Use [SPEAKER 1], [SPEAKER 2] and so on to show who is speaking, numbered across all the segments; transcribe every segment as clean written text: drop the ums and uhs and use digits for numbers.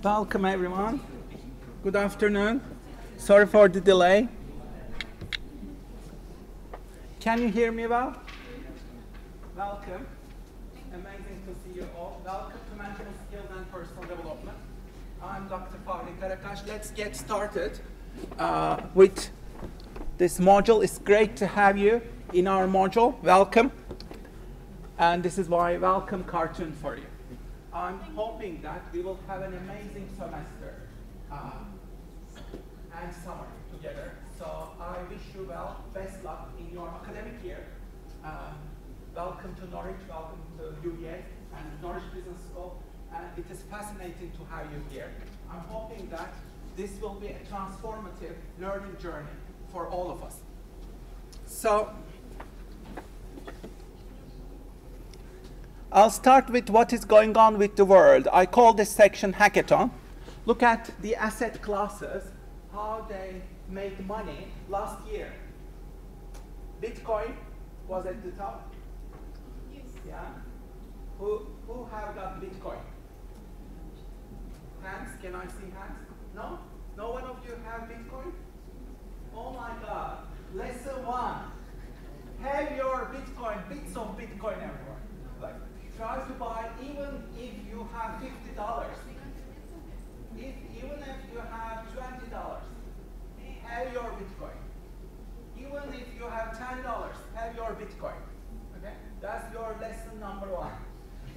[SPEAKER 1] Welcome everyone. Good afternoon. Sorry for the delay. Can you hear me well? Welcome. Amazing to see you all. Welcome to Mental Skills and Personal Development. I'm Dr. Fahri Karakash. Let's get started with this module. It's great to have you in our module. Welcome. And this is my welcome cartoon for you. I'm hoping that we will have an amazing semester and summer together. So I wish you well, best luck in your academic year. Welcome to Norwich, welcome to UVA and Norwich Business School. And it is fascinating to have you here. I'm hoping that this will be a transformative learning journey for all of us. So I'll start with what is going on with the world. I call this section Hackathon. Look at the asset classes, how they made money last year. Bitcoin was at the top.
[SPEAKER 2] Yes.
[SPEAKER 1] Yeah. Who have got Bitcoin? Hands? Can I see hands? No? No one of you have Bitcoin? Oh my God. Lesson 1. Have your Bitcoin, bits of Bitcoin everywhere. Like, try to buy even if you have $50. Even if you have $20, have your Bitcoin. Even if you have $10, have your Bitcoin. Okay? That's your lesson number 1.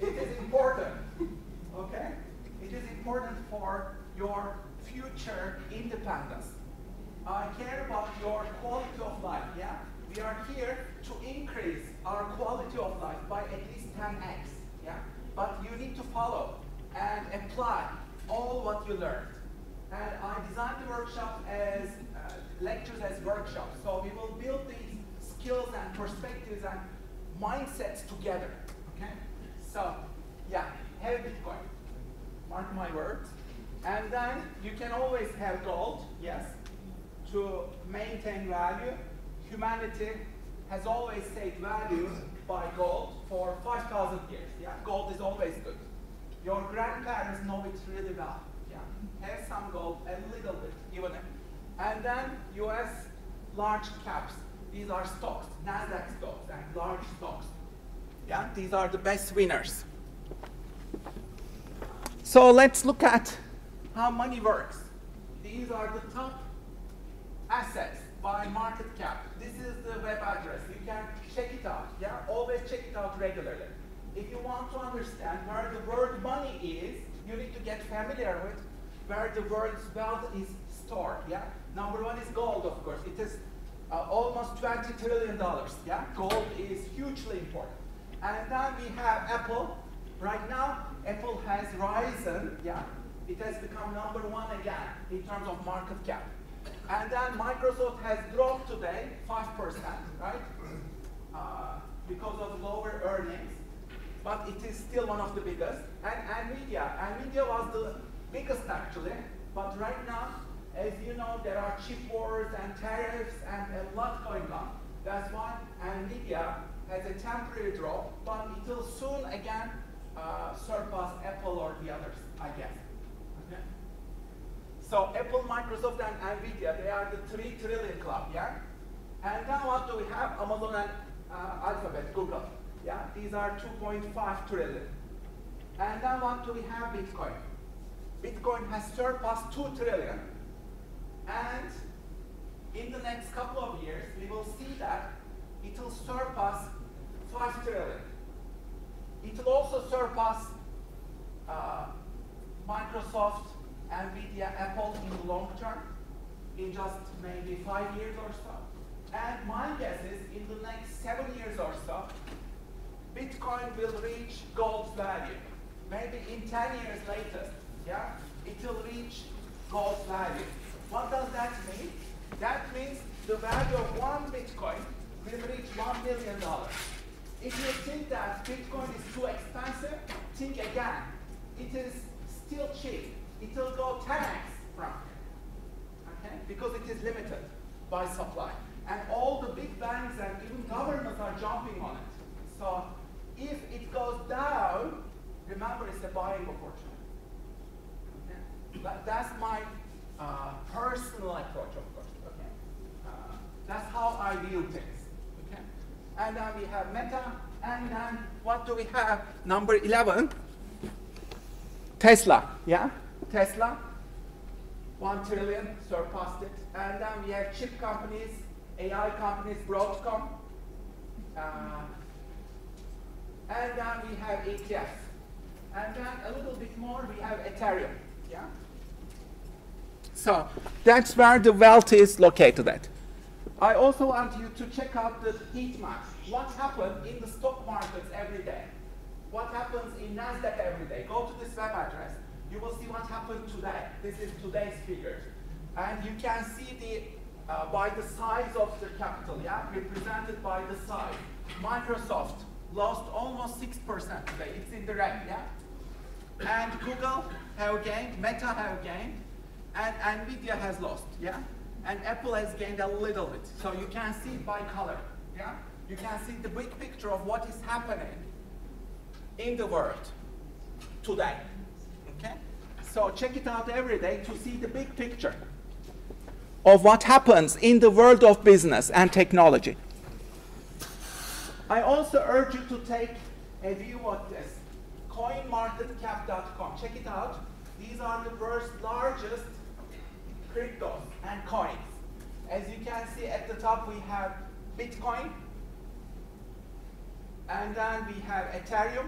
[SPEAKER 1] It is important. Okay? It is important for your future independence. I care about your quality of life. Yeah? We are here to increase our quality of life by at least 10x. Yeah? But you need to follow and apply all what you learned. And I designed the workshop as lectures as workshops. So we will build these skills and perspectives and mindsets together. Okay? So, yeah, have Bitcoin. Mark my words. And then you can always have gold, yes, to maintain value. Humanity has always saved value by gold for 5,000 years. Yeah, gold is always good. Your grandparents know it really well. Yeah, have some gold, a little bit, even. And then U.S. large caps. These are stocks, NASDAQ stocks and large stocks. Yeah, these are the best winners. So let's look at how money works. These are the top assets by market cap. This is the web address. You can check it out. Yeah, always check it out regularly. If you want to understand where the word money is, you need to get familiar with where the word's wealth is stored. Yeah, number 1 is gold, of course. It is almost $20 trillion. Yeah, gold is hugely important. And then we have Apple. Right now, Apple has risen. Yeah, it has become number 1 again in terms of market cap. And then Microsoft has dropped today 5%, right? Because of lower earnings. But it is still one of the biggest. And NVIDIA was the biggest actually. But right now, as you know, there are chip wars and tariffs and a lot going on. That's why NVIDIA has a temporary drop, but it will soon again surpass Apple or the others, I guess. Okay? So Apple, Microsoft, and NVIDIA, they are the 3 trillion club, yeah? And then what do we have? Amazon and Alphabet, Google. Yeah, these are 2.5 trillion. And then what do we have? Bitcoin. Bitcoin has surpassed 2 trillion. And in the next couple of years, we will see that it will surpass 5 trillion. It will also surpass Microsoft, NVIDIA, Apple in the long term, in just maybe 5 years or so. And my guess is in the next 7 years or so, Bitcoin will reach gold's value. Maybe in 10 years latest, yeah, it will reach gold's value. What does that mean? That means the value of 1 Bitcoin will reach $1 million. If you think that Bitcoin is too expensive, think again. It is still cheap. It will go 10x from here, okay? Because it is limited by supply. And all the big banks and even governments are jumping on it. So if it goes down, remember it's a buying opportunity. Okay? That's my personal approach, of course. Okay, that's how I view things. Okay, and then we have Meta, and then what do we have? Number 11, Tesla. Yeah, Tesla, 1 trillion, surpassed it, and then we have chip companies, AI companies, Broadcom, and then we have ETFs, and then a little bit more we have Ethereum. Yeah. So that's where the wealth is located at. I also want you to check out the heat map. What happens in the stock markets every day? What happens in NASDAQ every day? Go to this web address. You will see what happened today. This is today's figures. And you can see the by the size of the capital, yeah, represented by the size. Microsoft lost almost 6% today. It's in the red, yeah. And Google have gained, Meta have gained, and Nvidia has lost, yeah. And Apple has gained a little bit. So you can see by color, yeah. You can see the big picture of what is happening in the world today. Okay? So check it out every day to see the big picture of what happens in the world of business and technology. I also urge you to take a view of this. CoinMarketCap.com. Check it out. These are the world's largest cryptos and coins. As you can see at the top, we have Bitcoin, and then we have Ethereum,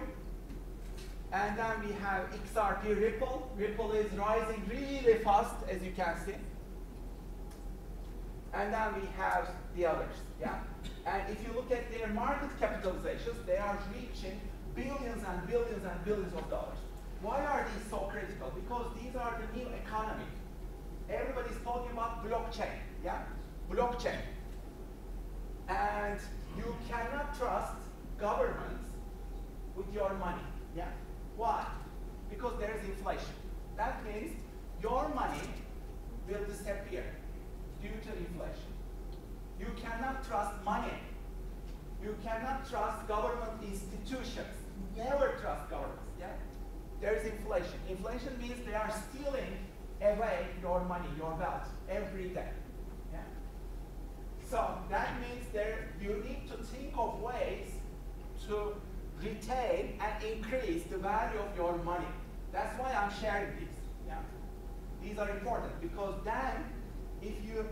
[SPEAKER 1] and then we have XRP Ripple. Ripple is rising really fast, as you can see. And then we have the others, yeah? And if you look at their market capitalizations, they are reaching billions and billions and billions of dollars. Why are these so critical? Because these are the new economy. Everybody's talking about blockchain, yeah? Blockchain. And you cannot trust governments with your money, yeah? Why? Because there is inflation. That means your money will disappear due to inflation. You cannot trust money. You cannot trust government institutions. Never trust governments, yeah? There is inflation. Inflation means they are stealing away your money, your wealth, every day, yeah? So that means you need to think of ways to retain and increase the value of your money. That's why I'm sharing these, yeah? These are important because then if you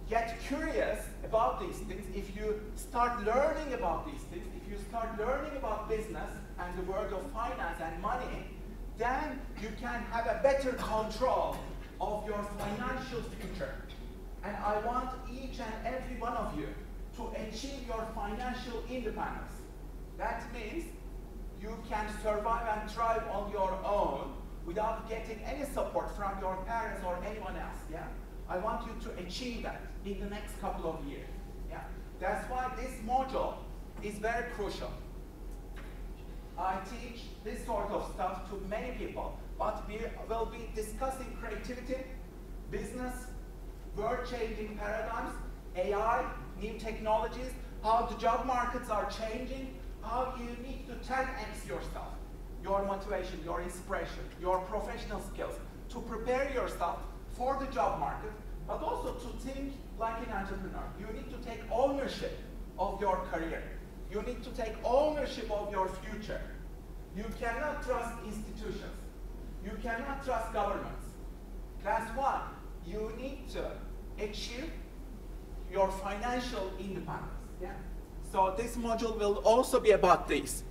[SPEAKER 1] get curious about these things, if you start learning about these things, if you start learning about business and the world of finance and money, then you can have a better control of your financial future. And I want each and every one of you to achieve your financial independence. That means you can survive and thrive on your own without getting any support from your parents or anyone else, yeah? I want you to achieve that in the next couple of years. Yeah? That's why this module is very crucial. I teach this sort of stuff to many people, but we will be discussing creativity, business, world-changing paradigms, AI, new technologies, how the job markets are changing, how you need to 10x yourself, your motivation, your inspiration, your professional skills, to prepare yourself for the job market, but also to think like an entrepreneur. You need to take ownership of your career. You need to take ownership of your future. You cannot trust institutions. You cannot trust governments. That's why you need to achieve your financial independence. Yeah? So this module will also be about this.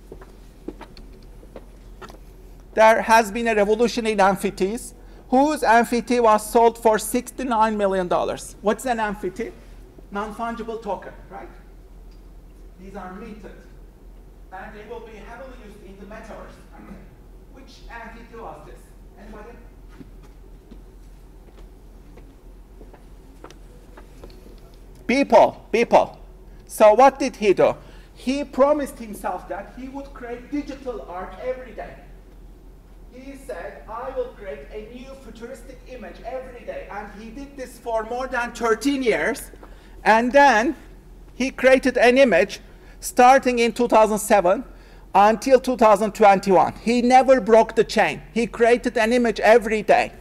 [SPEAKER 1] There has been a revolution in NFTs, whose NFT was sold for $69 million. What's an NFT? Non-fungible token, right? These are minted. And they will be heavily used in the metaverse. Okay. Which NFT was this? Anybody? People. So what did he do? He promised himself that he would create digital art every day. He said, I will create a new futuristic image every day. And he did this for more than 13 years. And then he created an image starting in 2007 until 2021. He never broke the chain. He created an image every day.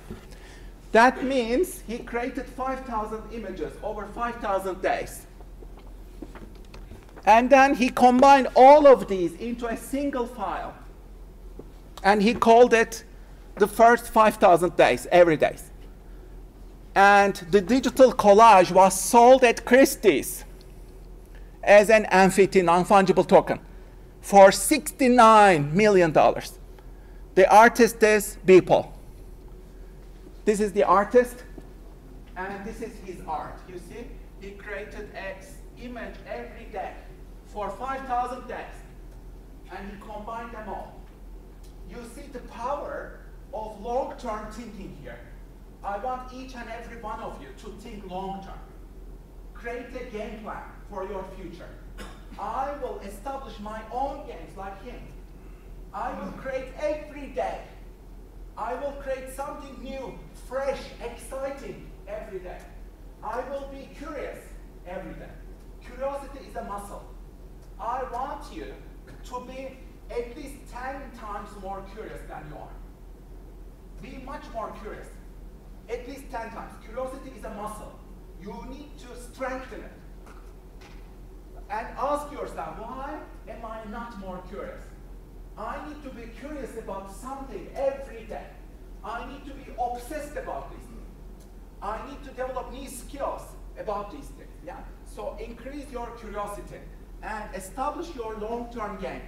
[SPEAKER 1] That means he created 5,000 images over 5,000 days. And then he combined all of these into a single file. And he called it the first 5,000 days, every day. And the digital collage was sold at Christie's as an NFT, non-fungible token, for $69 million. The artist is Beeple. This is the artist, and this is his art. You see, he created an image every day for 5,000 days, and he combined them all. You see the power of long-term thinking here. I want each and every one of you to think long-term. Create a game plan for your future. I will establish my own games like him. I will create every day. I will create something new, fresh, exciting every day. I will be curious every day. Curiosity is a muscle. I want you to be at least 10 times more curious than you are. Be much more curious. At least 10 times. Curiosity is a muscle. You need to strengthen it. And ask yourself, why am I not more curious? I need to be curious about something every day. I need to be obsessed about these things. I need to develop new skills about these things. Yeah? So increase your curiosity and establish your long-term game.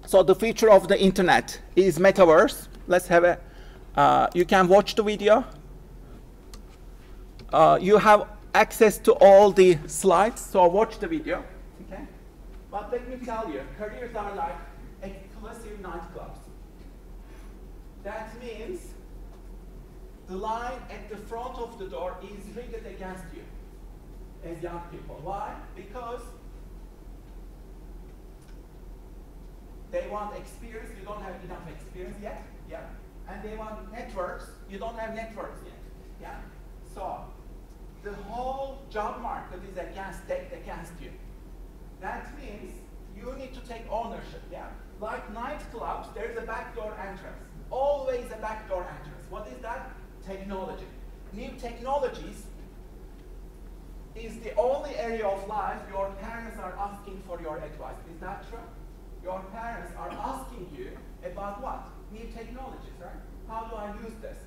[SPEAKER 1] So the future of the internet is metaverse. Let's have a, you can watch the video. You have access to all the slides, so watch the video. Okay? But let me tell you, careers are like exclusive nightclubs. That means the line at the front of the door is rigged against you as young people. Why? Because they want experience, you don't have enough experience yet. Yeah. And they want networks, you don't have networks yet. Yeah. So the whole job market is against you. That means you need to take ownership. Yeah. Like nightclubs, there's a backdoor entrance. Always a backdoor entrance. What is that? Technology. New technologies is the only area of life your parents are asking for your advice. Is that true? Your parents are asking you about what? New technologies, right? How do I use this?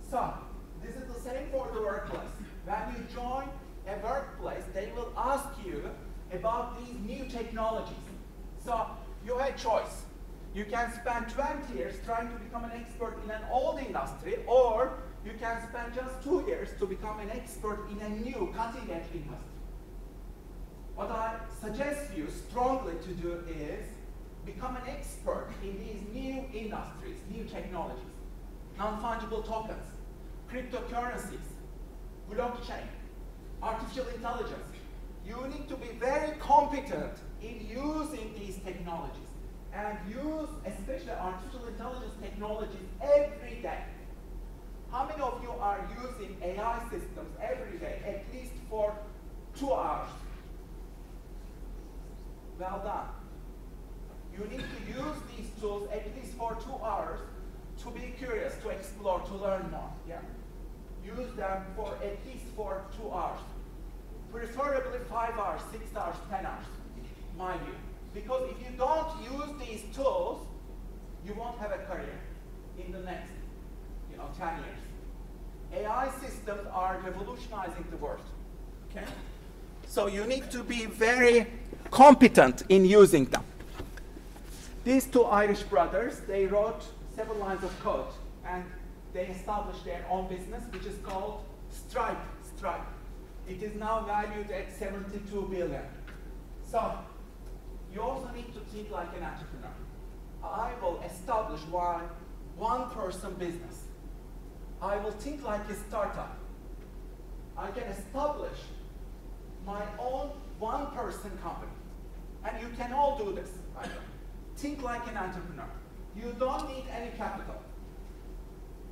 [SPEAKER 1] So, this is the same for the workplace. When you join a workplace, they will ask you about these new technologies. So, you have a choice. You can spend 20 years trying to become an expert in an old industry, or you can spend just 2 years to become an expert in a new cutting-edge industry. What I suggest you strongly to do is become an expert in these new industries, new technologies, non-fungible tokens, cryptocurrencies, blockchain, artificial intelligence. You need to be very competent in using these technologies and use especially artificial intelligence technologies every day. How many of you are using AI systems every day, at least for 2 hours? Well done. You need to use these tools at least for 2 hours to be curious, to explore, to learn more. Yeah? Use them for at least for 2 hours. Preferably 5 hours, 6 hours, 10 hours, my view. Because if you don't use these tools, you won't have a career in the next 10 years. AI systems are revolutionizing the world. Okay? So you need to be very competent in using them. These two Irish brothers, they wrote 7 lines of code, and they established their own business, which is called Stripe. It is now valued at 72 billion. So you also need to think like an entrepreneur. I will establish one-person business. I will think like a startup. I can establish my own one-person company. And you can all do this. Right? Think like an entrepreneur. You don't need any capital.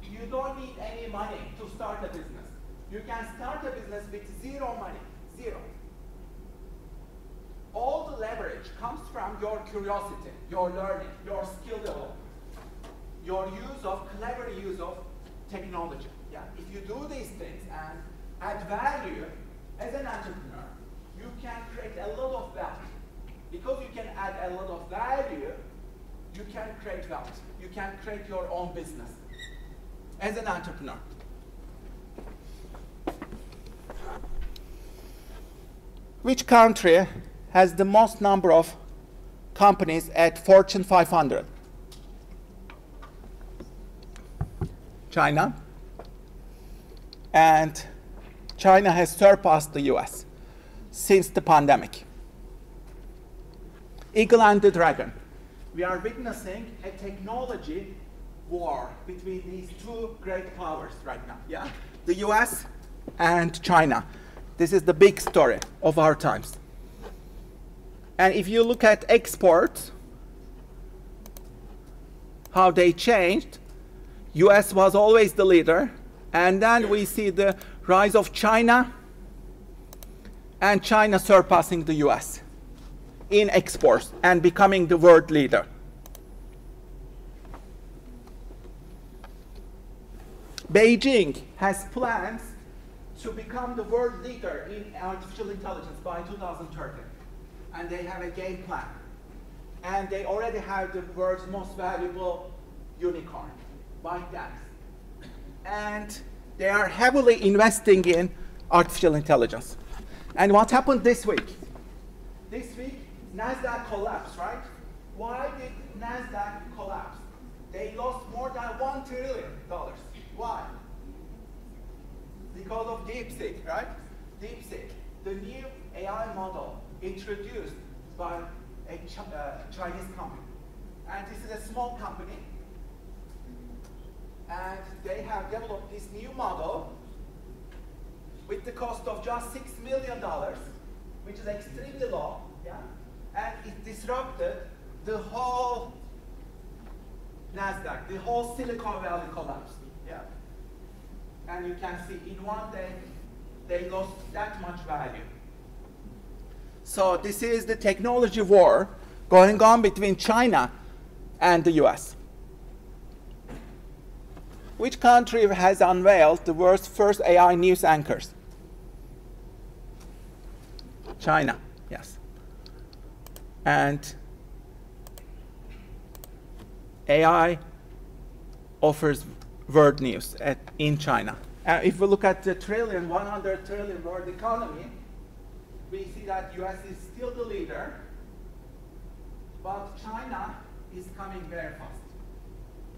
[SPEAKER 1] You don't need any money to start a business. You can start a business with zero money, zero. All the leverage comes from your curiosity, your learning, your skill development. your use of, clever use of technology. Yeah? If you do these things and add value as an entrepreneur, you can create a lot of wealth. Because you can add a lot of value, you can create wealth. You can create your own business as an entrepreneur. Which country has the most number of companies at Fortune 500? China. And China has surpassed the US since the pandemic. Eagle and the dragon. We are witnessing a technology war between these two great powers right now. Yeah? The US and China. This is the big story of our times. And if you look at exports, how they changed, US was always the leader, and then we see the rise of China, and China surpassing the US in exports and becoming the world leader. Beijing has plans to become the world leader in artificial intelligence by 2030. And they have a game plan. And they already have the world's most valuable unicorn, ByteDance. And they are heavily investing in artificial intelligence. And what happened this week? This week, NASDAQ collapsed, right? Why did NASDAQ collapse? They lost more than $1 trillion. Why? Because of DeepSeek, right? DeepSeek, the new AI model introduced by a Chinese company. And this is a small company. And they have developed this new model with the cost of just $6 million, which is extremely low. Yeah? And it disrupted the whole NASDAQ, the whole Silicon Valley collapsed. Yeah? And you can see in one day, they lost that much value. So this is the technology war going on between China and the US. Which country has unveiled the world's first AI news anchors? China, yes. And AI offers world news in China. If we look at the 100 trillion world economy, we see that US is still the leader, but China is coming very fast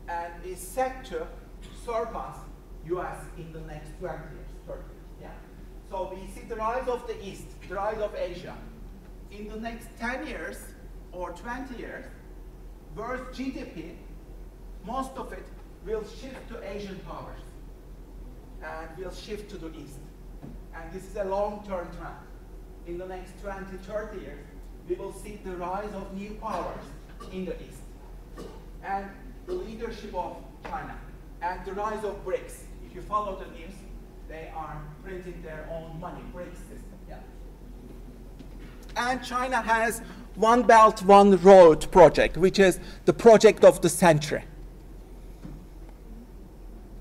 [SPEAKER 1] and is set to surpass US in the next 20 years, 30 years. Yeah. So we see the rise of the East, the rise of Asia. In the next 10 years or 20 years, world GDP, most of it will shift to Asian powers and will shift to the East. And this is a long-term trend. In the next 20, 30 years, we will see the rise of new powers in the East. And the leadership of China. And the rise of BRICS. If you follow the news, they are printing their own money, BRICS system. Yeah. And China has One Belt, One Road project, which is the project of the century.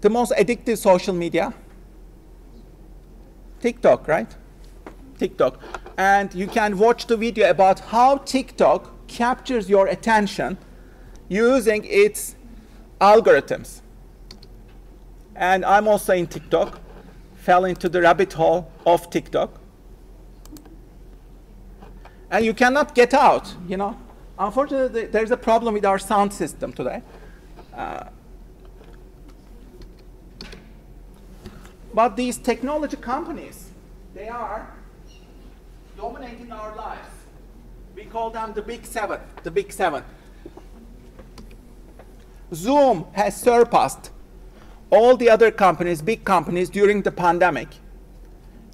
[SPEAKER 1] The most addictive social media, TikTok, right? TikTok. And you can watch the video about how TikTok captures your attention using its algorithms. And I'm also in TikTok, fell into the rabbit hole of TikTok. And you cannot get out, you know. Unfortunately, there's a problem with our sound system today. But these technology companies, they are dominating our lives. We call them the Big Seven, the Big Seven. Zoom has surpassed all the other companies, big companies, during the pandemic.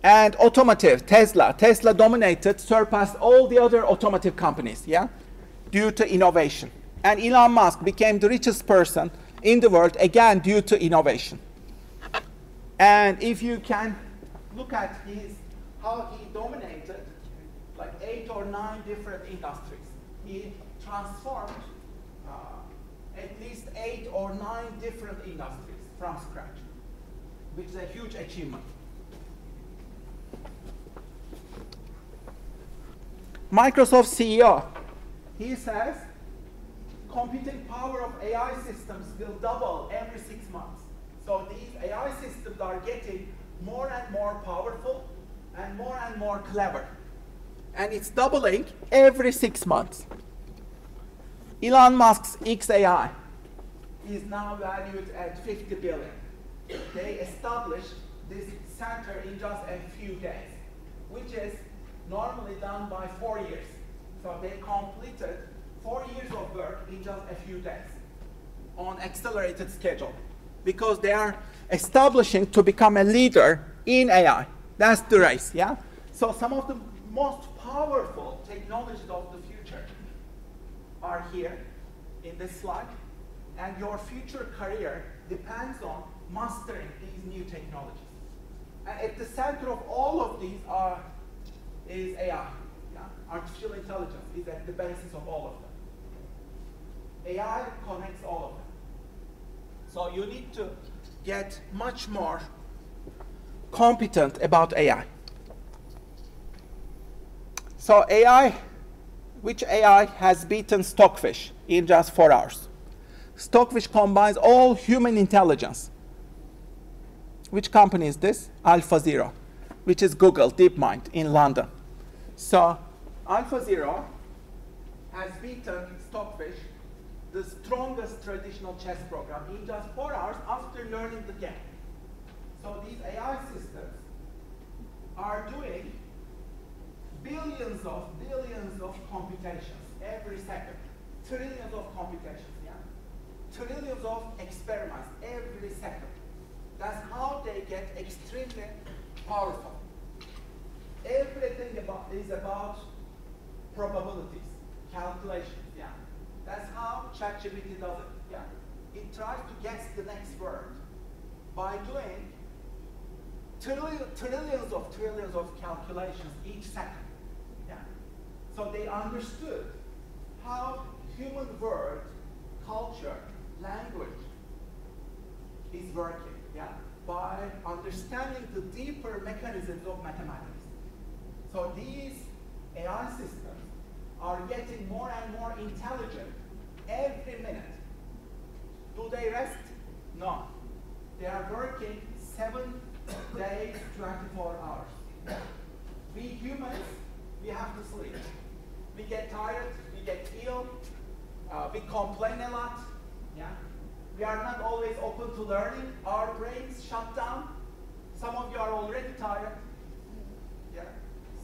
[SPEAKER 1] And automotive, Tesla dominated, surpassed all the other automotive companies, yeah, due to innovation. And Elon Musk became the richest person in the world, again, due to innovation. And if you can look at how he dominated like 8 or 9 different industries. He transformed at least 8 or 9 different industries from scratch, which is a huge achievement. Microsoft CEO, he says, computing power of AI systems will double every 6 months. So these AI systems are getting more and more powerful and more clever. And it's doubling every 6 months. Elon Musk's XAI is now valued at $50 billion. They established this center in just a few days, which is normally done by 4 years. So they completed 4 years of work in just a few days on accelerated schedule because they are establishing to become a leader in AI. That's the race, yeah? So some of the most powerful technologies of the future are here in this slide, and your future career depends on mastering these new technologies. And at the center of all of these is AI. Yeah? Artificial intelligence is at the basis of all of them. AI connects all of them. So you need to get much more competent about AI. So AI, which AI has beaten Stockfish in just 4 hours? Stockfish combines all human intelligence. Which company is this? AlphaZero, which is Google DeepMind in London. So AlphaZero has beaten Stockfish, the strongest traditional chess program, in just 4 hours after learning the game. So these AI systems are doing billions of computations every second. Trillions of computations, yeah? Trillions of experiments every second. That's how they get extremely powerful. Everything is about probabilities, calculations, yeah? That's how ChatGPT does it, yeah? It tries to guess the next word by doing trillions of calculations each second, yeah? So they understood how human word, culture, language is working, yeah? By understanding the deeper mechanisms of mathematics. So these AI systems are getting more and more intelligent every minute. Do they rest? No. They are working 7 days, 24 hours. We humans, we have to sleep. We get tired, we get ill, we complain a lot. Yeah? We are not always open to learning. Our brains shut down. Some of you are already tired. Yeah?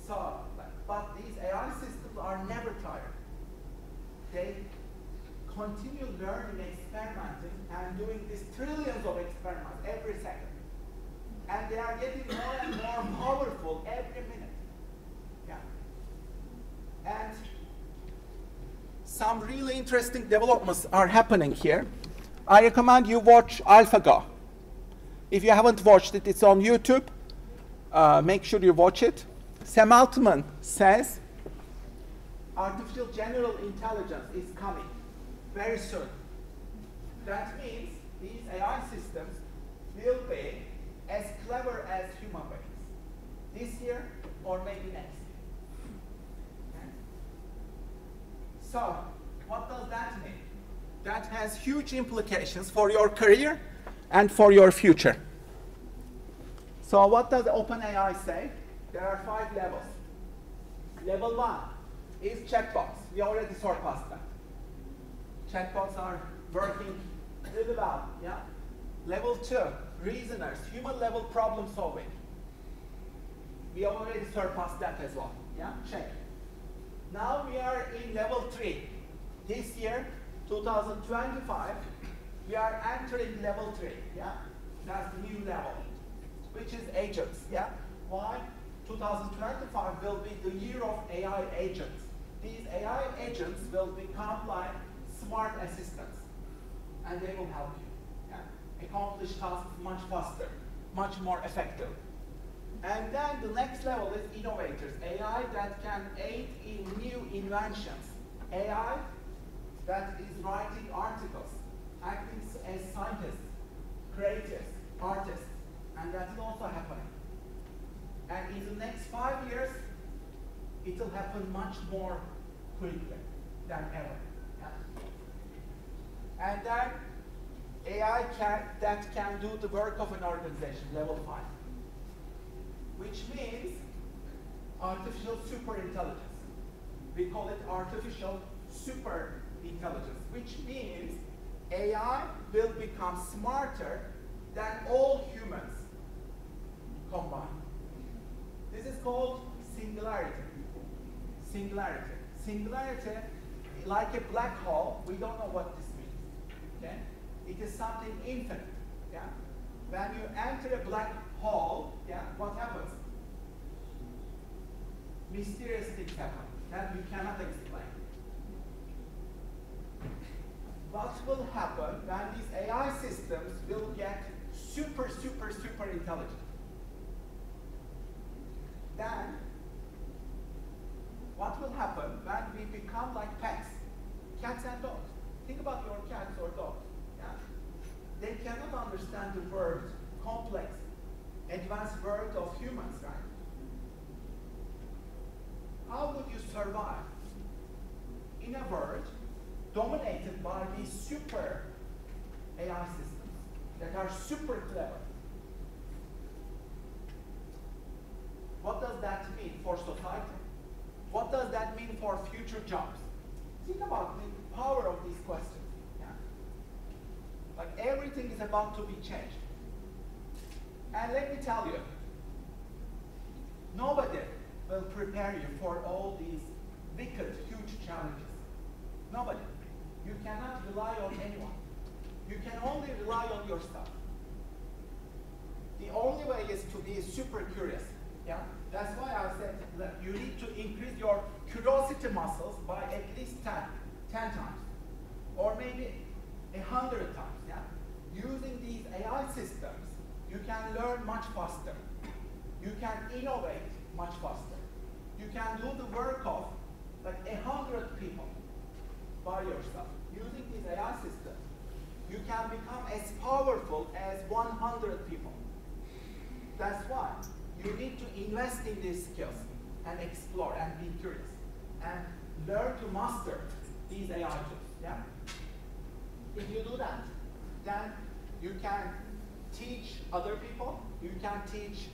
[SPEAKER 1] So, but these AI systems are never tired. They continue learning, experimenting, and doing these trillions of experiments every second. And they are getting more and more powerful every minute. Yeah. And some really interesting developments are happening here. I recommend you watch AlphaGo. If you haven't watched it, it's on YouTube. Make sure you watch it. Sam Altman says artificial general intelligence is coming very soon. That means these AI systems will be as clever as human beings this year or maybe next year. Okay? So, what does that mean? That has huge implications for your career and for your future. So what does OpenAI say? There are 5 levels. Level 1 is chatbots. We already surpassed that. Chatbots are working really well. Yeah? Level 2, reasoners, human-level problem solving. We already surpassed that as well. Yeah? Check. Now we are in level 3. This year, 2025, we are entering level 3. Yeah? That's the new level, which is agents. Yeah? Why? 2025 will be the year of AI agents. These AI agents will become like smart assistants, and they will help you. Yeah? Accomplish tasks much faster, much more effective. And then the next level is innovators, AI that can aid in new inventions. AI that is writing articles, acting as scientists, creators, artists, and that is also happening. And in the next 5 years, it will happen much more quickly than ever. Yeah? And then AI that can do the work of an organization, level 5, which means artificial superintelligence. We call it artificial superintelligence, which means AI will become smarter than all humans combined. This is called singularity. Singularity. Singularity, like a black hole, we don't know what this means. Okay? It is something infinite. Yeah? When you enter a black hole, yeah, what happens? Mysterious things happen that we cannot explain. What will happen when these AI systems will get super intelligent? Then, what will happen when we become like pets, cats and dogs? Think about your cats or dogs. Yeah? They cannot understand the world, complex, advanced world of humans, right? How would you survive in a world dominated by these super AI systems that are super clever? What does that mean for society? What does that mean for future jobs? Think about the power of these questions. Yeah? Like everything is about to be changed. And let me tell you, nobody will prepare you for all these wicked, huge challenges. Nobody. You cannot rely on anyone. You can only rely on yourself. The only way is to be super curious. Yeah? That's why I said that you need to increase your curiosity muscles by at least 10 times, or maybe 100 times. Yeah? Using these AI systems, you can learn much faster. You can innovate much faster. You can do the work of like 100 people by yourself. Using these AI systems, you can become as powerful as 100 people. That's why you need to invest in these skills and explore and be curious and learn to master these AI tools. Yeah? If you do that, then you can teach other people, you can teach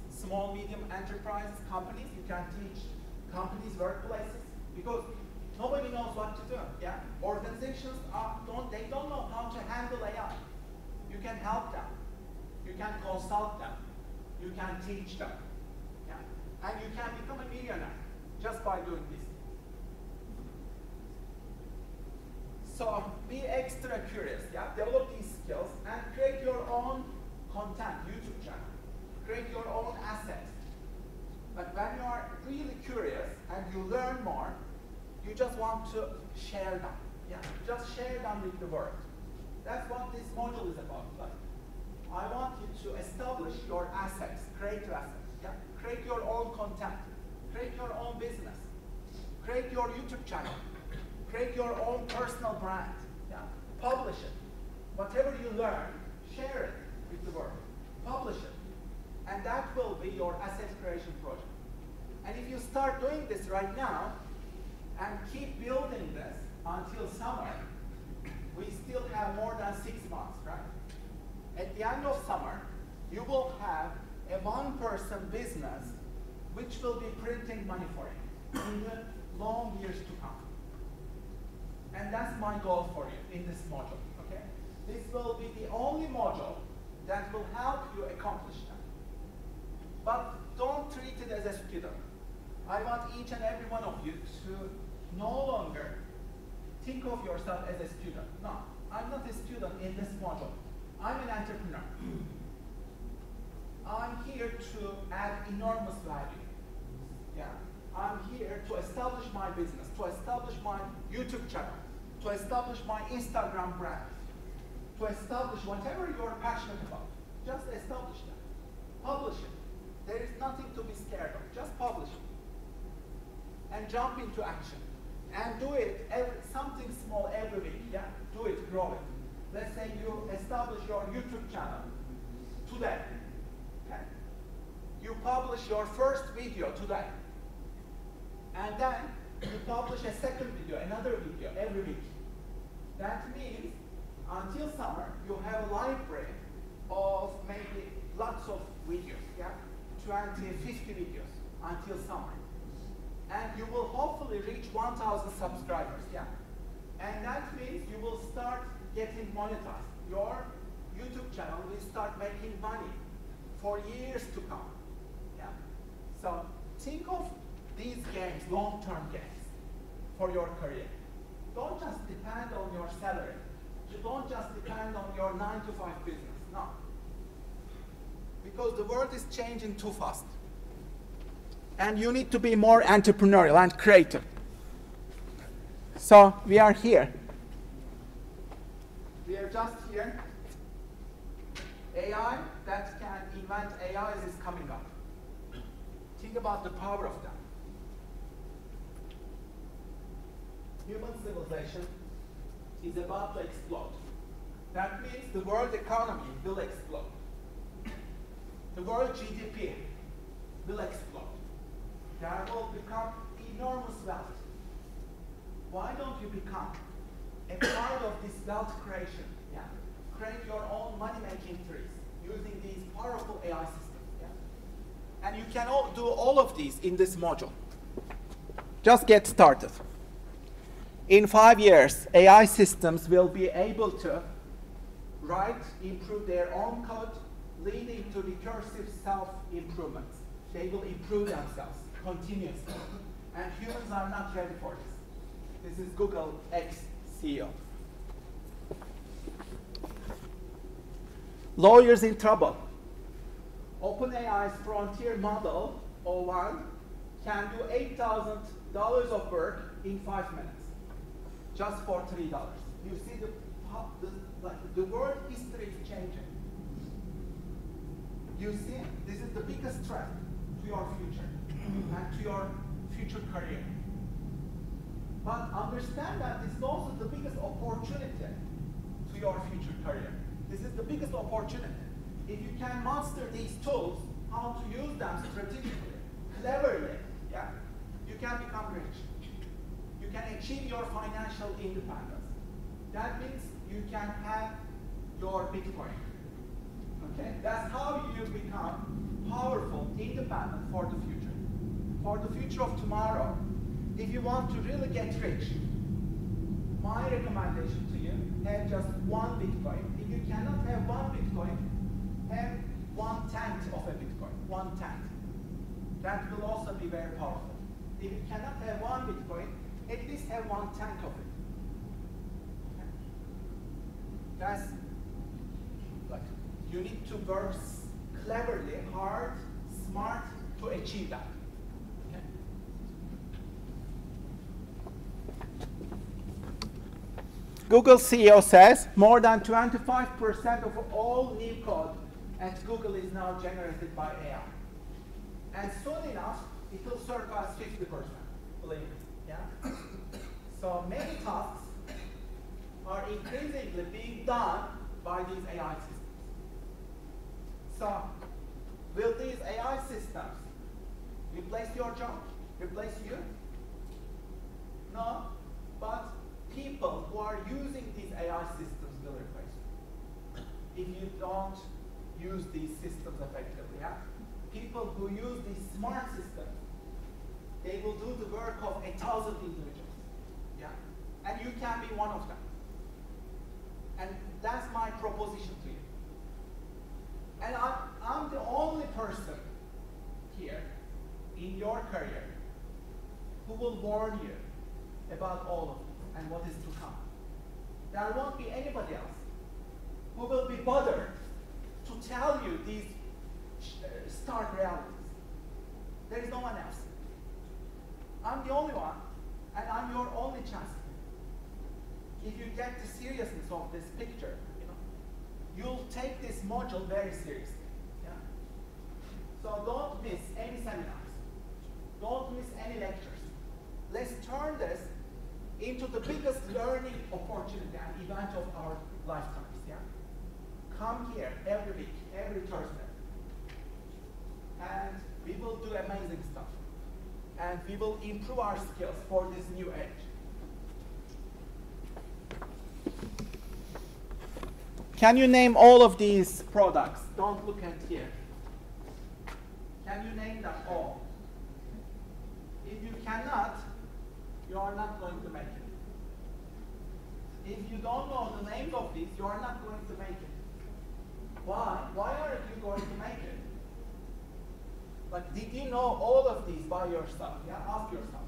[SPEAKER 1] small, medium enterprise companies, you can teach companies, workplaces, because nobody knows what to do. Yeah? Organizations don't know how to handle AI. You can help them. You can consult them. You can teach them. Yeah? And you can become a millionaire just by doing this. So be extra curious. Yeah? Develop these skills and create your own content, YouTube channel. Create your own assets. But when you are really curious and you learn more, you just want to share them. Yeah? Just share them with the world. That's what this module is about. Like, I want you to establish your assets, create your assets. Yeah? Create your own content. Create your own business. Create your YouTube channel. Create your own personal brand. Yeah? Publish it. Whatever you learn, share it with the world. Publish it. And that will be your asset creation project. And if you start doing this right now, and keep building this until summer, we still have more than 6 months, right? At the end of summer, you will have a one-person business which will be printing money for you in the long years to come. And that's my goal for you in this module, okay? This will be the only module that will help you accomplish that. But don't treat it as a student. I want each and every one of you to no longer think of yourself as a student. No, I'm not a student in this module. I'm an entrepreneur. I'm here to add enormous value. Yeah? I'm here to establish my business, to establish my YouTube channel, to establish my Instagram brand, to establish whatever you're passionate about. Just establish that. Publish it. There is nothing to be scared of. Just publish it. And jump into action. And do it something small every week. Yeah, do it, grow it. Let's say you establish your YouTube channel today. Okay? You publish your first video today. And then you publish a second video, another video every week. That means until summer, you have a library of maybe lots of videos, yeah? 20, 50 videos until summer. And you will hopefully reach 1,000 subscribers, yeah? And that means you will start getting monetized. Your YouTube channel will start making money for years to come, yeah? So think of these games, long-term games for your career. Don't just depend on your salary. You don't just depend on your 9-to-5 business, no. Because the world is changing too fast. And you need to be more entrepreneurial and creative. So we are here. We are just here. AI that can invent AI is coming up. Think about the power of that. Human civilization is about to explode. That means the world economy will explode. The world GDP will explode. There will become enormous wealth. Why don't you become a part of this wealth creation? Yeah? Create your own money-making trees using these powerful AI systems. Yeah? And you can do all of these in this module. Just get started. In 5 years, AI systems will be able to write, improve their own code, leading to recursive self-improvements. They will improve themselves continuously. And humans are not ready for this. This is Google ex-CEO. Lawyers in trouble. OpenAI's frontier model, O1, can do $8,000 of work in 5 minutes. Just for $3. You see the world history is changing. You see, this is the biggest threat to your future and to your future career. But understand that this is also the biggest opportunity to your future career. This is the biggest opportunity. If you can master these tools, how to use them strategically, cleverly, yeah, you can become rich. You can achieve your financial independence. That means you can have your Bitcoin. Okay? That's how you become powerful, independent for the future. For the future of tomorrow, if you want to really get rich, my recommendation to you, have just one Bitcoin. If you cannot have one Bitcoin, have 1/10 of a Bitcoin, 1/10. That will also be very powerful. If you cannot have one Bitcoin, at least have 1/10 of it. Okay? That's like, you need to work cleverly, hard, smart to achieve that. Okay? Google CEO says more than 25% of all new code at Google is now generated by AI. And soon enough, it will surpass 50%, believe me. Yeah? So many tasks are increasingly being done by these AI systems. So will these AI systems replace your job? Replace you? No, but people who are using these AI systems will replace you. If you don't use these systems effectively, yeah? People who use these smart systems, they will do the work of 1,000 individuals. Yeah? And you can be one of them. And that's my proposition to you. And I'm the only person here in your career who will warn you about all of this and what is to come. There won't be anybody else who will be bothered to tell you these stark realities. There is no one else. I'm the only one, and I'm your only chance. If you get the seriousness of this picture, you'll take this module very seriously. Yeah? So don't miss any seminars. Don't miss any lectures. Let's turn this into the biggest learning opportunity and event of our lifetimes. Yeah? Come here every week, every Thursday. And we will do amazing stuff. And we will improve our skills for this new age. Can you name all of these products? Don't look at here. Can you name them all? If you cannot, you are not going to make it. If you don't know the names of these, you are not going to make it. Why? Why aren't you going to make it? Like, did you know all of these by yourself? Yeah, ask yourself.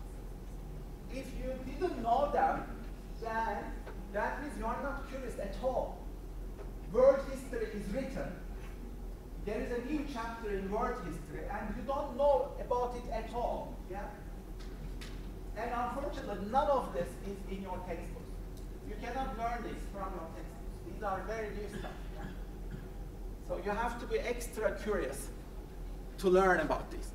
[SPEAKER 1] If you didn't know them, then that means you are not curious at all. World history is written. There is a new chapter in world history, and you don't know about it at all. Yeah? And unfortunately, none of this is in your textbooks. You cannot learn this from your textbooks. These are very new stuff. Yeah? So you have to be extra curious to learn about this.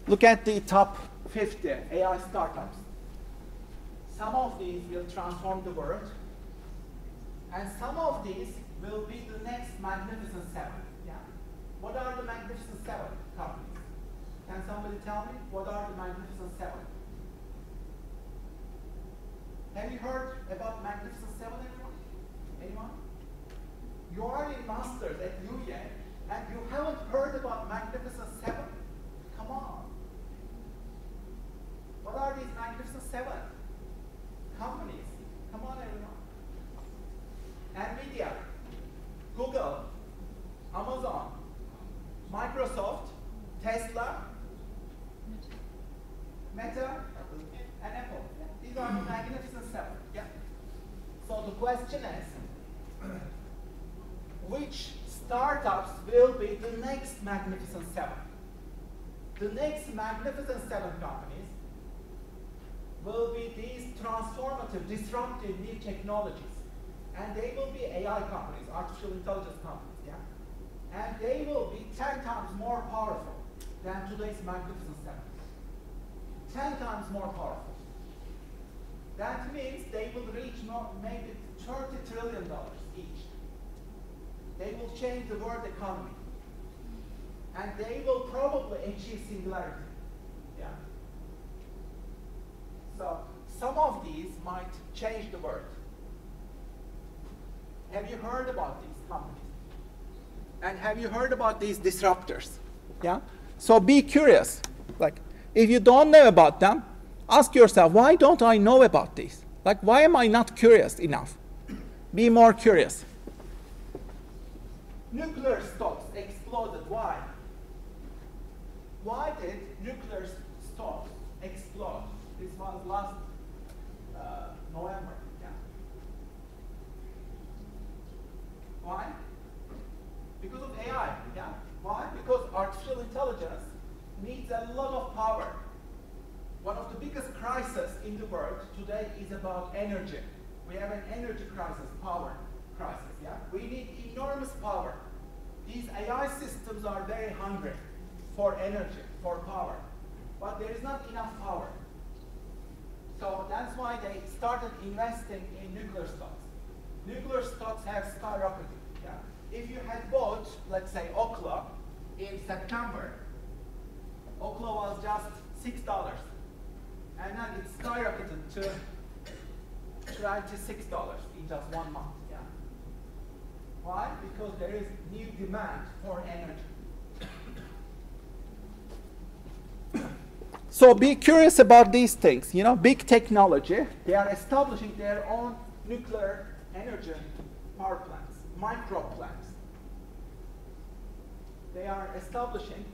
[SPEAKER 1] Look at the top 50 AI startups. Some of these will transform the world, and some of these will be the next Magnificent Seven. Yeah? What are the Magnificent Seven companies? Can somebody tell me what are the Magnificent Seven? Have you heard about Magnificent Seven, everyone? Anyone? You are in masters at UVA, and you haven't heard about Magnificent Seven? Come on. What are these Magnificent Seven companies? Come on, everyone. NVIDIA, Google, Amazon, Microsoft, Tesla, Meta, and Apple. These are the Magnificent Seven. Yeah. So the question is, which startups will be the next Magnificent Seven? The next Magnificent Seven companies will be these transformative, disruptive new technologies. And they will be AI companies, artificial intelligence companies, yeah? And they will be 10 times more powerful than today's Magnificent Seven. 10 times more powerful. That means they will reach maybe $30 trillion each. They will change the world economy. And they will probably achieve singularity. Yeah? So some of these might change the world. Have you heard about these companies? And have you heard about these disruptors? Yeah? So be curious. Like, if you don't know about them, ask yourself, why don't I know about these? Like, why am I not curious enough? Be more curious. Nuclear stocks exploded. Why? Why did nuclear stocks explode? This was last November. Yeah. Why? Because of AI. Yeah. Why? Because artificial intelligence needs a lot of power. One of the biggest crises in the world today is about energy. We have an energy crisis, power crisis. Yeah. We need enormous power. These AI systems are very hungry for energy, for power, but there is not enough power. So that's why they started investing in nuclear stocks. Nuclear stocks have skyrocketed. Yeah? If you had bought, let's say, Okla in September, Okla was just $6, and then it skyrocketed to $26 in just 1 month. Yeah? Why? Because there is new demand for energy. So be curious about these things. You know, big technology, they are establishing their own nuclear energy power plants, micro plants. They are establishing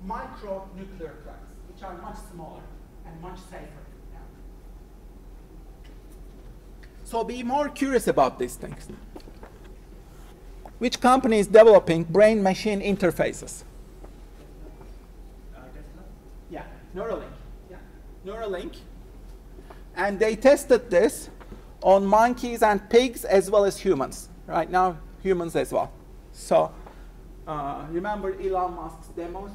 [SPEAKER 1] micro nuclear plants, which are much smaller and much safer. Yeah. So be more curious about these things. Which company is developing brain-machine interfaces? Yeah, Neuralink. Yeah, Neuralink. And they tested this on monkeys and pigs as well as humans. Right now, humans as well. So remember Elon Musk's demos?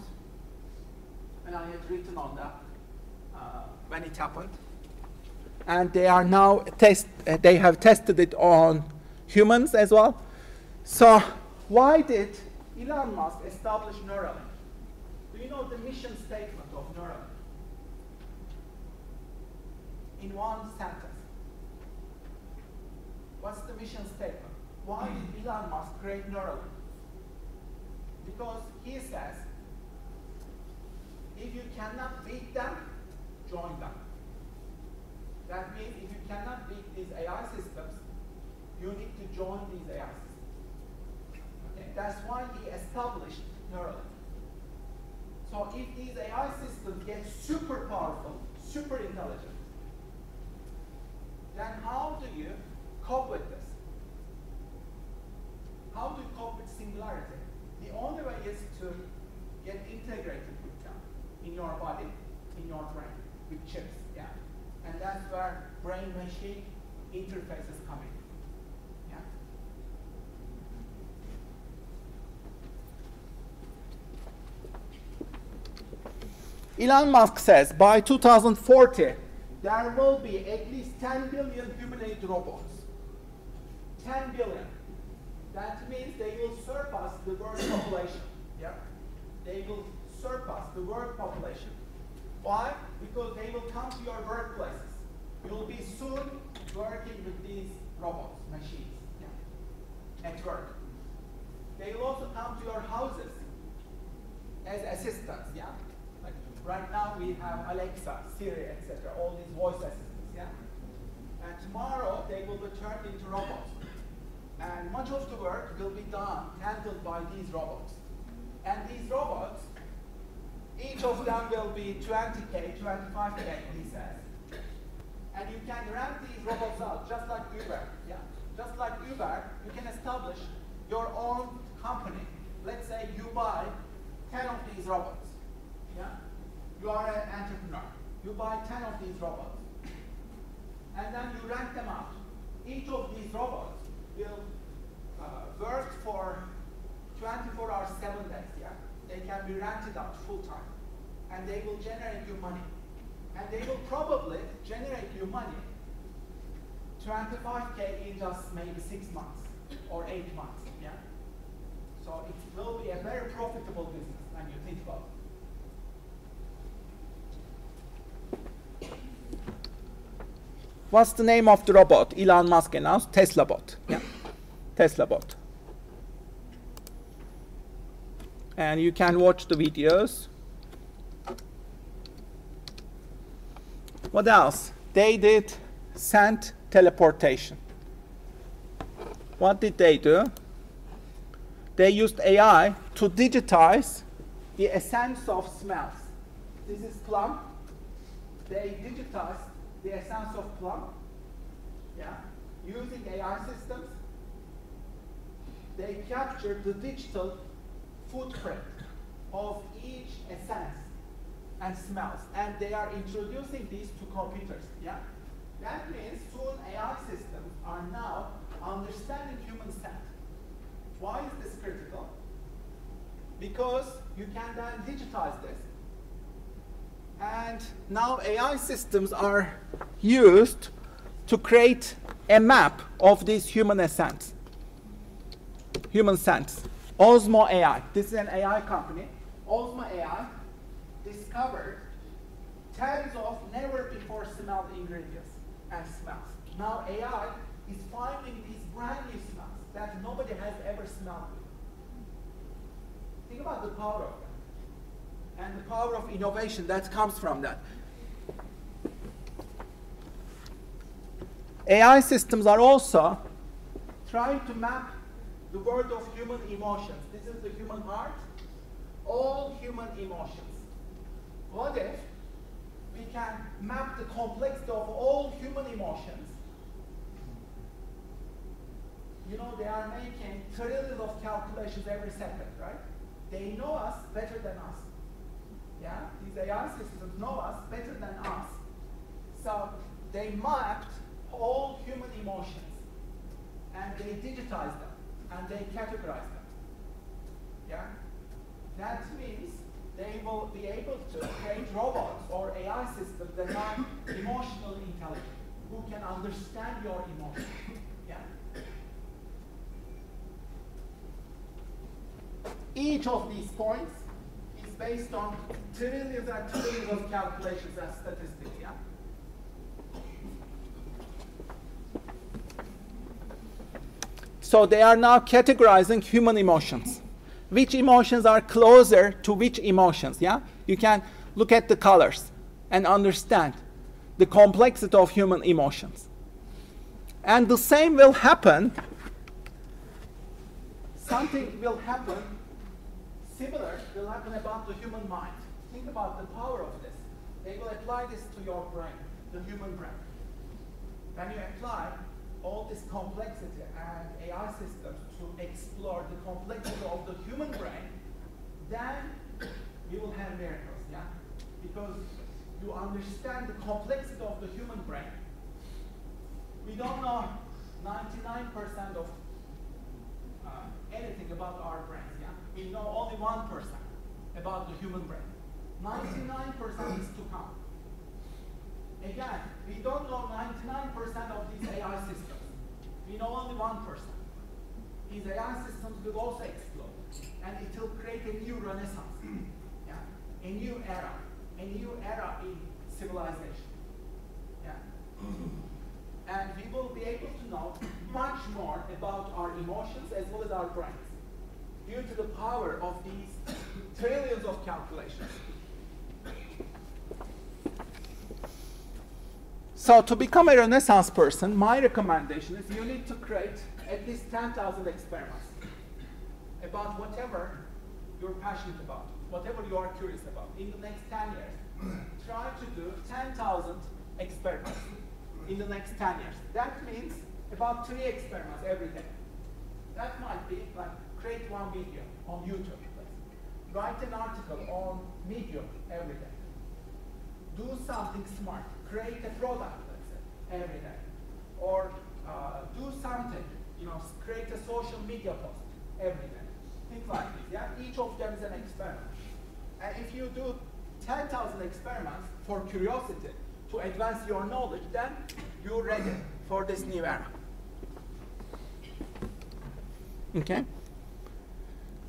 [SPEAKER 1] And I had written on that when it happened. And they are now they have tested it on humans as well. So why did Elon Musk establish Neuralink? Do you know the mission statement of Neuralink? In one sentence. What's the mission statement? Why did Elon Musk create Neuralink? Because he says, if you cannot beat them, join them. That means if you cannot beat these AI systems, you need to join these AI systems. Okay? That's why he established Neuralink. So if these AI systems get super powerful, super intelligent, then how do you cope with this? How do you cope with singularity? The only way is to get integrated with them in your body, in your brain, with chips. Yeah? And that's where brain-machine interfaces come in. Yeah? Elon Musk says by 2040, there will be at least 10 billion humanoid robots. 10 billion. That means they will surpass the world population. Yeah? They will surpass the world population. Why? Because they will come to your workplaces. You will be soon working with these robots, machines, yeah, at work. They will also come to your houses as assistants. Yeah? Like right now we have Alexa, Siri, etc., all these voice assistants. Yeah? And tomorrow they will be turned into robots. And much of the work will be done, handled by these robots. And these robots, each of them will be 20K, 25K, he says. And you can rent these robots out, just like Uber. Yeah? Just like Uber, you can establish your own company. Let's say you buy 10 of these robots. Yeah? You are an entrepreneur. You buy 10 of these robots. And then you rent them out. Each of these robots will work for 24 hours, 7 days. Yeah? They can be rented out full time. And they will generate you money. And they will probably generate you money 25K in just maybe 6 months or 8 months. Yeah? So it will be a very profitable business when you think about it. What's the name of the robot Elon Musk announced? Tesla bot. Yeah? Tesla bot. And you can watch the videos. What else? They did scent teleportation. What did they do? They used AI to digitize the essence of smells. This is plum. They digitized the essence of plum. Yeah? Using AI systems, they captured the digital footprint of each essence and smells, and they are introducing these to computers. Yeah? That means soon AI systems are now understanding human scent. Why is this critical? Because you can then digitize this. And now AI systems are used to create a map of these human scents. Human scents. Osmo AI. This is an AI company. Osmo AI discovered tens of never before smelled ingredients and smells. Now AI is finding these brand new smells that nobody has ever smelled before. Think about the power of that. And the power of innovation that comes from that. AI systems are also trying to map the world of human emotions. This is the human heart. All human emotions. What if we can map the complexity of all human emotions? You know, they are making trillions of calculations every second, right? They know us better than us. Yeah? These AI systems know us better than us. So they mapped all human emotions, and they digitized them, and they categorized them. Yeah? That means they will be able to create robots or AI systems that are emotionally intelligent, who can understand your emotions. Yeah? Each of these points is based on trillions and trillions of calculations and statistics. Yeah? So they are now categorizing human emotions. Which emotions are closer to which emotions, yeah? You can look at the colors and understand the complexity of human emotions. And the same will happen, something will happen, similar will happen about the human mind. Think about the power of this. They will apply this to your brain, the human brain. When you apply all this complexity and AI systems to explore the complexity of the human brain, then you will have miracles, yeah? Because you understand the complexity of the human brain. We don't know 99% of anything about our brains, yeah? We know only 1% about the human brain. 99% is to come. Again, we don't know 99% of these AI systems. We know only 1%. These AI systems will also explode, and it will create a new renaissance, yeah? A new era in civilization. Yeah? And we will be able to know much more about our emotions as well as our brains due to the power of these trillions of calculations. So to become a Renaissance person, my recommendation is you need to create at least 10,000 experiments about whatever you're passionate about, whatever you are curious about. In the next 10 years, try to do 10,000 experiments in the next 10 years. That means about 3 experiments every day. That might be like create one video on YouTube, write an article on Medium every day. Do something smart. Create a product, let's say, every day. Or do something, create a social media post every day. Things like this, yeah? Each of them is an experiment. And if you do 10,000 experiments for curiosity to advance your knowledge, then you're ready for this new era. Okay?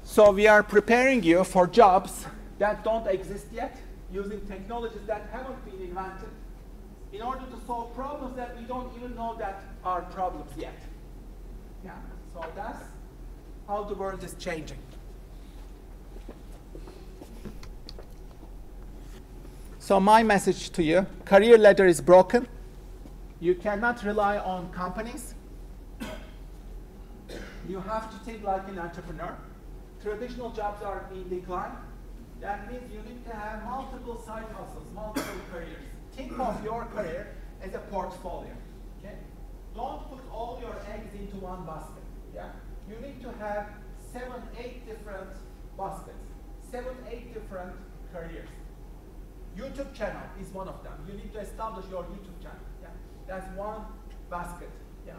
[SPEAKER 1] So we are preparing you for jobs that don't exist yet, using technologies that haven't been invented, in order to solve problems that we don't even know that are problems yet. Yeah, so that's how the world is changing. So my message to you, career ladder is broken. You cannot rely on companies. You have to think like an entrepreneur. Traditional jobs are in decline. That means you need to have multiple side hustles, multiple careers. Think of your career as a portfolio. Okay? Don't put all your eggs into one basket. Yeah? You need to have 7, 8 different baskets, 7, 8 different careers. YouTube channel is one of them. You need to establish your YouTube channel. Yeah? That's one basket. Yeah?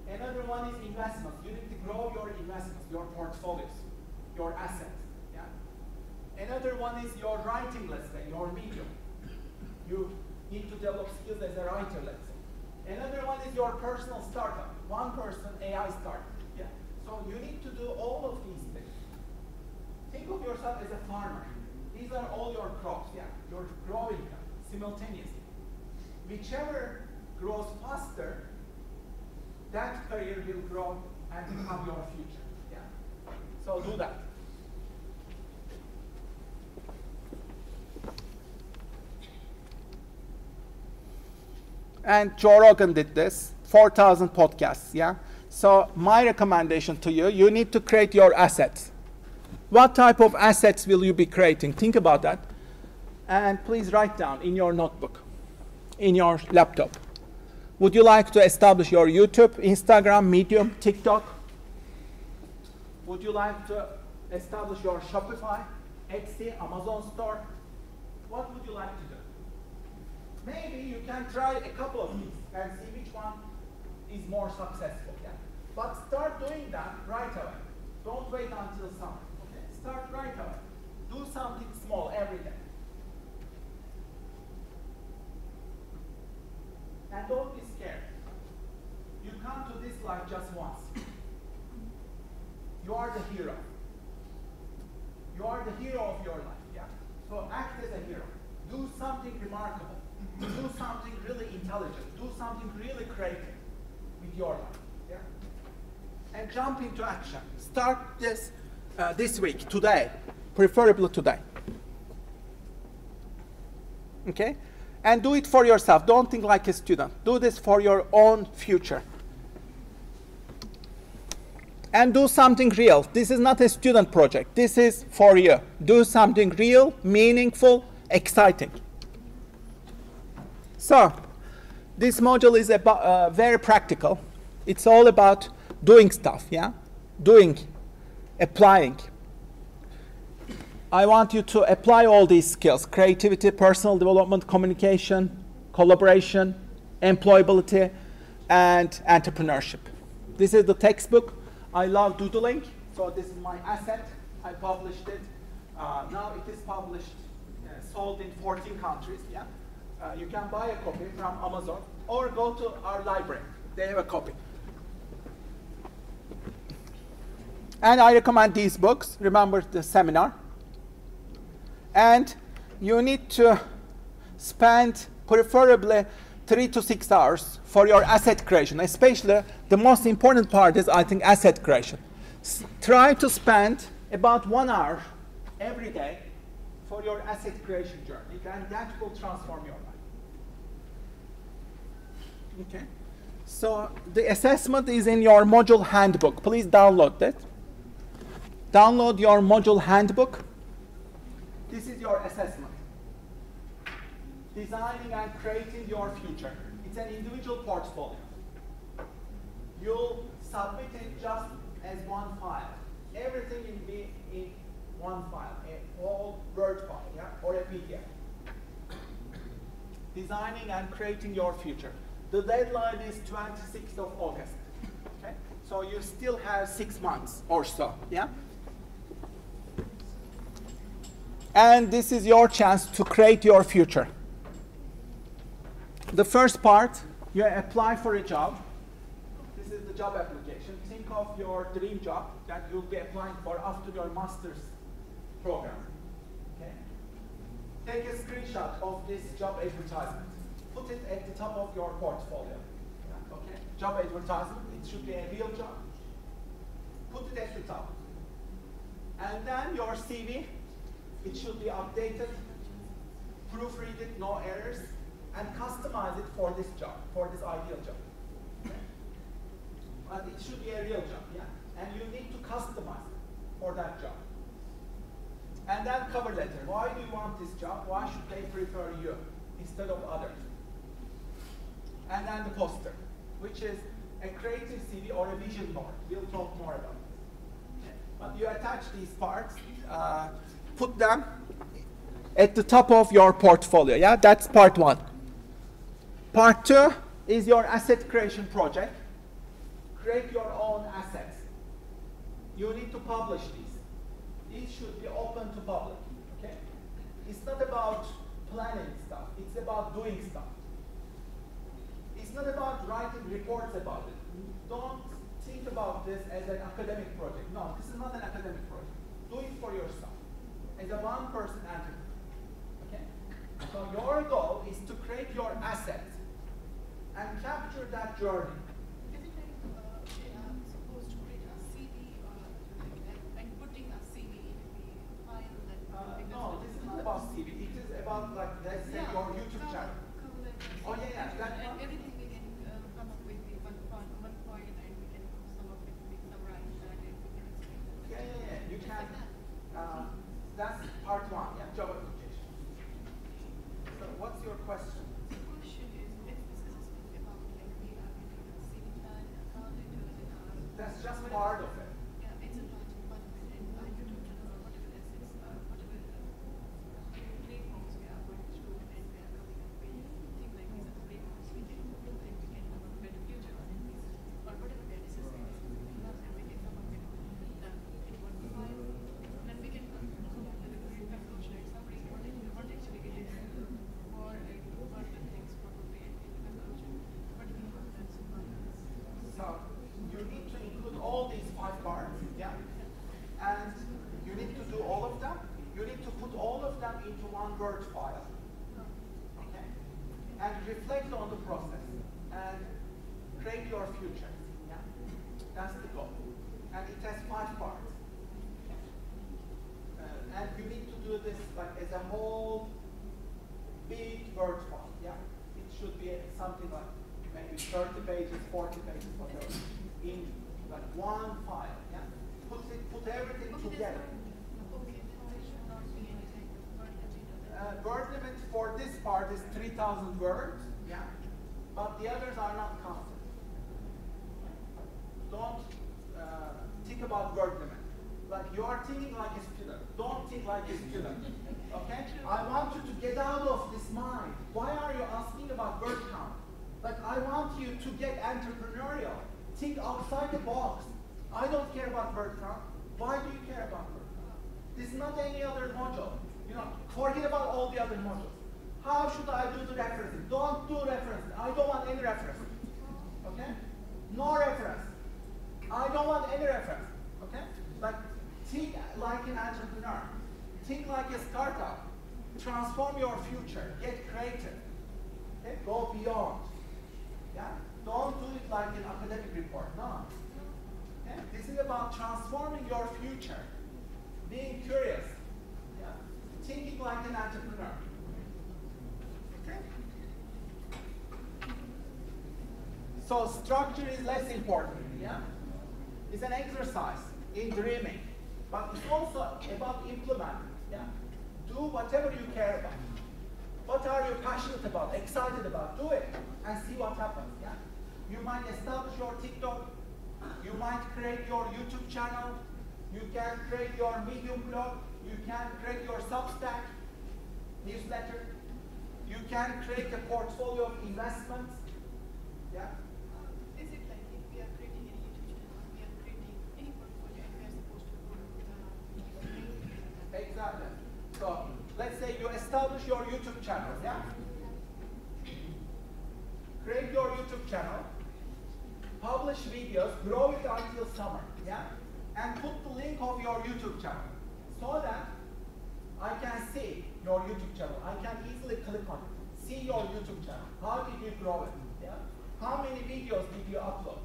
[SPEAKER 1] Another one is investments. You need to grow your investments, your portfolios, your assets. Yeah? Another one is your writing, let's say, your medium. You need to develop skills as a writer, let's say. Another one is your personal startup, one person AI startup. Yeah. So you need to do all of these things. Think of yourself as a farmer. These are all your crops, yeah. You're growing them simultaneously. Whichever grows faster, that career will grow and become your future. Yeah. So do that. And Joe Rogan did this, 4,000 podcasts, yeah? So my recommendation to you, you need to create your assets. What type of assets will you be creating? Think about that. And please write down in your notebook, in your laptop. Would you like to establish your YouTube, Instagram, Medium, TikTok? Would you like to establish your Shopify, Etsy, Amazon store? What would you like to do? Maybe you can try a couple of these and see which one is more successful. Yeah? But start doing that right away. Don't wait until summer. Okay? Start right away. Do something small every day. And don't be scared. You come to this life just once. You are the hero. You are the hero of your life, yeah? So act as a hero. Do something remarkable. Do something really intelligent. Do something really creative with your life, yeah? And jump into action. Start this this week, today, preferably today. Okay? And do it for yourself. Don't think like a student. Do this for your own future. And do something real. This is not a student project. This is for you. Do something real, meaningful, exciting. So, this module is about, very practical. It's all about doing stuff, yeah? Doing, applying. I want you to apply all these skills: creativity, personal development, communication, collaboration, employability, and entrepreneurship. This is the textbook. I love doodling, so this is my asset. I published it. Now it is published, sold in 14 countries. Yeah, you can buy a copy from Amazon or go to our library. They have a copy. And I recommend these books. Remember the seminar. And you need to spend preferably 3 to 6 hours for your asset creation. Especially the most important part is, I think, asset creation. Try to spend about 1 hour every day for your asset creation journey, and that will transform your life. Okay. So the assessment is in your module handbook. Please download that. Download your module handbook. This is your assessment. Designing and creating your future. It's an individual portfolio. You'll submit it just as one file. Everything will be in one file, a whole Word file, yeah, or a PDF. Designing and creating your future. The deadline is 26th of August. Okay? So you still have 6 months or so, yeah? And this is your chance to create your future. The first part, you apply for a job. This is the job application. Think of your dream job that you'll be applying for after your master's program. Okay? Take a screenshot of this job advertisement. Put it at the top of your portfolio. Yeah, okay? Job advertisement, it should be a real job. Put it at the top. And then your CV, it should be updated, proofread it, no errors, and customize it for this job, for this ideal job. Okay? But it should be a real job, yeah? And you need to customize it for that job. And then cover letter. Why do you want this job? Why should they prefer you instead of others? And then the poster, which is a creative CV or a vision board. We'll talk more about this. Okay. But you attach these parts, put them at the top of your portfolio. Yeah, that's part one. Part two is your asset creation project. Create your own assets. You need to publish these. These should be open to public. Okay? It's not about planning stuff. It's about doing stuff. It's not about writing reports about it. Don't think about this as an academic project. No, this is not an academic project. Do it for yourself as a one-person entity. Okay? So your goal is to create your assets and capture that journey.
[SPEAKER 2] Is it like supposed to create a CV or like putting a CV in the file that?
[SPEAKER 1] No, this is not about CV. It is about, like, let's say, your YouTube channel. Oh yeah, that
[SPEAKER 2] and everything we can come up with the one point, and we can come up with summarize that and we can explain that.
[SPEAKER 1] Yeah. You
[SPEAKER 2] Just
[SPEAKER 1] can.
[SPEAKER 2] like that.
[SPEAKER 1] That's part one. Yeah, job application. So, what's your question?
[SPEAKER 2] The question is, if this is about like we are getting a CV plan, how they do it in our.
[SPEAKER 1] That's just part of it.
[SPEAKER 2] Yeah, it's a part of it, and I do whatever assets, whatever platforms we are going through, and we are coming up with things like these are the platforms we can do, and we can have a better future on it, or whatever that is necessary, and we can come up with in one file, then we can come up with a great
[SPEAKER 1] your future. Yeah? That's the goal. And it has 5 parts. And you need to do this like as a whole big Word file. Yeah? It should be something like maybe 30 pages, 40 pages, whatever, in like one file. Yeah? Put everything together.
[SPEAKER 2] Okay, there should not be any kind of word limit.
[SPEAKER 1] Word limit for this part is 3,000 words. Yeah? But the others are not counted. Don't think about word limit. Like you are thinking like a student. Don't think like a student. Okay? I want you to get out of this mind. Why are you asking about word count? Like I want you to get entrepreneurial. Think outside the box. I don't care about word count. Why do you care about word count? This is not any other module. You know, forget about all the other modules. How should I do the referencing? Don't do referencing. I don't want any referencing. Okay? No reference. I don't want any reference. Okay? Like, think like an entrepreneur. Think like a startup. Transform your future. Get creative. Okay? Go beyond. Yeah? Don't do it like an academic report. No. Okay? This is about transforming your future. Being curious. Yeah? Thinking like an entrepreneur. Okay? So structure is less important. Yeah? It's an exercise in dreaming. But it's also about implementing. Yeah? Do whatever you care about. What are you passionate about, excited about? Do it and see what happens. Yeah? You might establish your TikTok. You might create your YouTube channel. You can create your Medium blog. You can create your Substack newsletter. You can create a portfolio of investments. Yeah?
[SPEAKER 2] Is it like if we are creating any YouTube channel, we are creating any portfolio and we are supposed to go to
[SPEAKER 1] Exactly. So let's say you establish your YouTube channel. Yeah? Create your YouTube channel. Publish videos. Grow it until summer. Yeah? And put the link of your YouTube channel so that I can see your YouTube channel. I can easily click on it. See your YouTube channel. How did you grow it? Yeah? How many videos did you upload?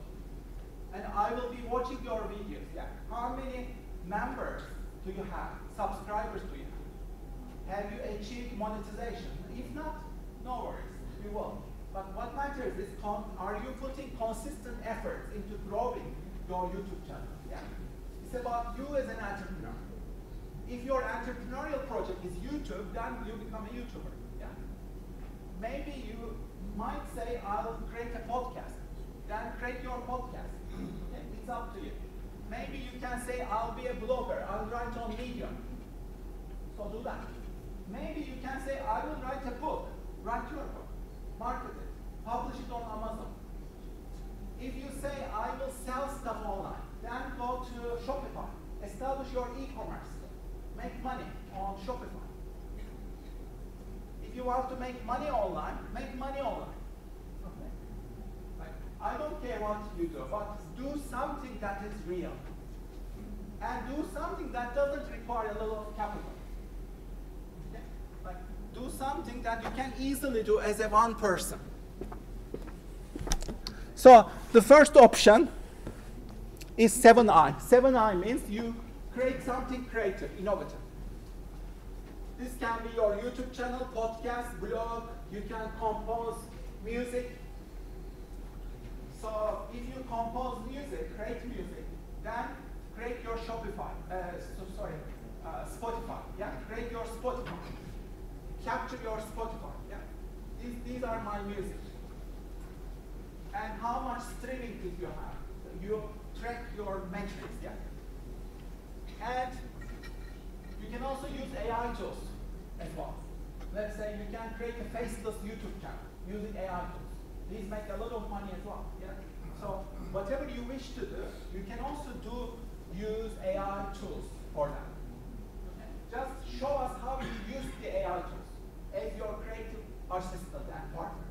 [SPEAKER 1] And I will be watching your videos. Yeah? How many members do you have? Subscribers do you have? Have you achieved monetization? If not, no worries. You will. But what matters is, are you putting consistent efforts into growing your YouTube channel? Yeah? It's about you as an entrepreneur. If your entrepreneurial project is YouTube, then you become a YouTuber. Yeah? Maybe you might say, I'll create a podcast. Then create your podcast. Okay? It's up to you. Maybe you can say, I'll be a blogger. I'll write on Medium. So do that. Maybe you can say, I will write a book. Write your book. Market it. Publish it on Amazon. If you say, I will sell stuff online, then go to Shopify. Establish your e-commerce. Make money on Shopify. If you want to make money online, make money online. Okay? Like, I don't care what you do, but do something that is real. And do something that doesn't require a lot of capital. Okay? Like, do something that you can easily do as a one person. So the first option is 7I. 7I means you create something creative, innovative. This can be your YouTube channel, podcast, blog. You can compose music. So if you compose music, create music, then create your Shopify. Spotify. Yeah, create your Spotify. Capture your Spotify. Yeah, these are my music. And how much streaming did you have? You track your metrics. Yeah. And you can also use AI tools as well. Let's say you can create a faceless YouTube channel using AI tools. These make a lot of money as well. Yeah? So whatever you wish to do, you can also use AI tools for that. Okay? Just show us how you use the AI tools as your creative assistant and partner.